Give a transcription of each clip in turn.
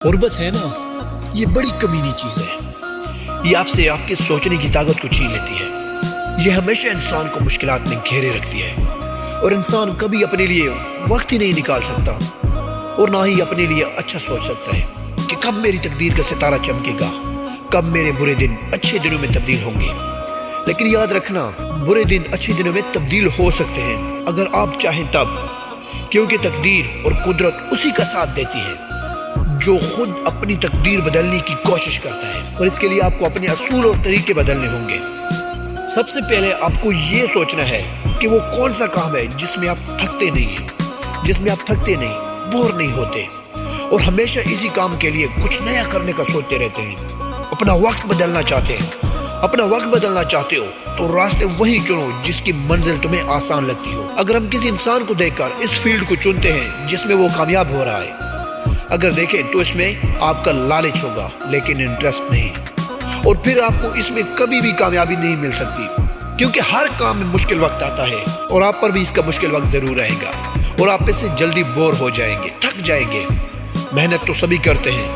غربت ہے نا، یہ بڑی کمینی چیز ہے۔ یہ آپ سے آپ کے سوچنے کی طاقت کو چھین لیتی ہے۔ یہ ہمیشہ انسان کو مشکلات میں گھیرے رکھتی ہے، اور انسان کبھی اپنے لیے وقت ہی نہیں نکال سکتا، اور نہ ہی اپنے لیے اچھا سوچ سکتا ہے کہ کب میری تقدیر کا ستارہ چمکے گا، کب میرے برے دن اچھے دنوں میں تبدیل ہوں گے۔ لیکن یاد رکھنا، برے دن اچھے دنوں میں تبدیل ہو سکتے ہیں اگر آپ چاہیں تب، کیونکہ تقدیر اور قدرت اسی کا ساتھ دیتی ہے جو خود اپنی تقدیر بدلنے کی کوشش کرتا ہے، اور اس کے لیے آپ کو اپنے اصول اور طریقے بدلنے ہوں گے۔ سب سے پہلے آپ کو یہ سوچنا ہے کہ وہ کون سا کام ہے جس میں آپ تھکتے نہیں، بور نہیں ہوتے، اور ہمیشہ اسی کام کے لیے کچھ نیا کرنے کا سوچتے رہتے ہیں۔ اپنا وقت بدلنا چاہتے ہو تو راستے وہی چنو جس کی منزل تمہیں آسان لگتی ہو۔ اگر ہم کسی انسان کو دیکھ کر اس فیلڈ کو چنتے ہیں جس میں وہ کامیاب ہو رہا ہے، اگر دیکھیں تو اس میں آپ کا لالچ ہوگا لیکن انٹرسٹ نہیں، اور پھر آپ کو اس میں کبھی بھی کامیابی نہیں مل سکتی، کیونکہ ہر کام میں مشکل وقت آتا ہے، اور آپ پر بھی اس کا مشکل وقت ضرور رہے گا، اور آپ اس سے جلدی بور ہو جائیں گے، تھک جائیں گے۔ محنت تو سبھی کرتے ہیں،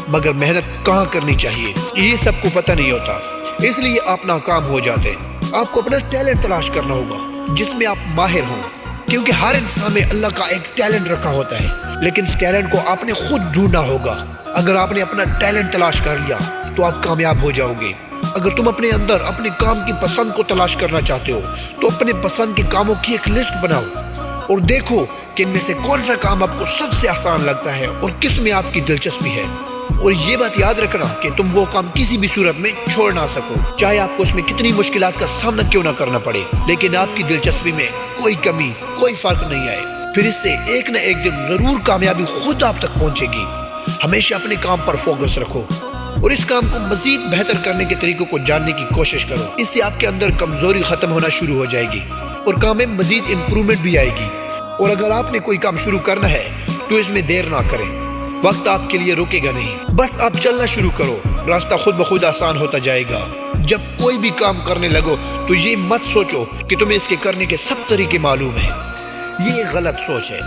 مگر محنت کہاں کرنی چاہیے یہ سب کو پتہ نہیں ہوتا، اس لیے آپ ناکام ہو جاتے ہیں۔ آپ کو اپنا ٹیلنٹ تلاش کرنا ہوگا جس میں آپ ماہر ہوں، کیونکہ ہر انسان میں اللہ کا ایک ٹیلنٹ رکھا ہوتا ہے، لیکن اس ٹیلنٹ کو آپ نے خود ڈھونڈنا ہوگا۔ اگر آپ نے اپنا ٹیلنٹ تلاش کر لیا تو آپ کامیاب ہو جاؤ گے۔ اگر تم اپنے اندر اپنے کام کی پسند کو تلاش کرنا چاہتے ہو تو اپنے پسند کے کاموں کی ایک لسٹ بناؤ، اور دیکھو کہ ان میں سے کون سا کام آپ کو سب سے آسان لگتا ہے اور کس میں آپ کی دلچسپی ہے۔ اور یہ بات یاد رکھنا کہ تم وہ کام کسی بھی صورت میں چھوڑ نہ سکو، چاہے آپ کو اس میں کتنی مشکلات کا سامنا کیوں نہ کرنا پڑے، لیکن آپ کی دلچسپی میں کوئی کمی، کوئی فرق نہیں آئے، پھر اس سے ایک نہ ایک دن ضرور کامیابی خود آپ تک پہنچے گی۔ ہمیشہ اپنے کام پر فوکس رکھو، اور اس کام کو مزید بہتر کرنے کے طریقوں کو جاننے کی کوشش کرو۔ اس سے آپ کے اندر کمزوری ختم ہونا شروع ہو جائے گی، اور کام میں مزید امپرومنٹ بھی آئے گی۔ اور اگر آپ نے کوئی کام شروع کرنا ہے تو اس میں دیر نہ کریں، وقت آپ کے لیے رکے گا نہیں، بس آپ چلنا شروع کرو، راستہ خود بخود آسان ہوتا جائے گا۔ جب کوئی بھی کام کرنے لگو تو یہ مت سوچو کہ تمہیں اس کے کرنے کے سب طریقے معلوم ہیں، یہ ایک غلط سوچ ہے،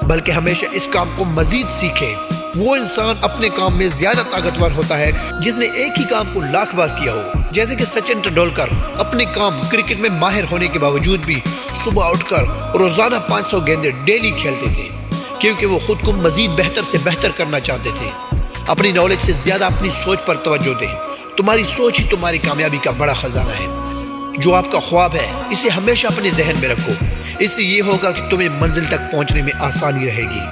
بلکہ ہمیشہ اس کام کو مزید سیکھیں۔ وہ انسان اپنے کام میں زیادہ طاقتور ہوتا ہے جس نے ایک ہی کام کو لاکھ بار کیا ہو، جیسے کہ سچن ٹنڈولکر اپنے کام کرکٹ میں ماہر ہونے کے باوجود بھی صبح اٹھ کر روزانہ 500 گیندیں ڈیلی کھیلتے تھے، کیونکہ وہ خود کو مزید بہتر سے بہتر کرنا چاہتے تھے۔ اپنی نالج سے زیادہ اپنی سوچ پر توجہ دیں، تمہاری سوچ ہی تمہاری کامیابی کا بڑا خزانہ ہے۔ جو آپ کا خواب ہے اسے ہمیشہ اپنے ذہن میں رکھو، اس سے یہ ہوگا کہ تمہیں منزل تک پہنچنے میں آسانی رہے گی۔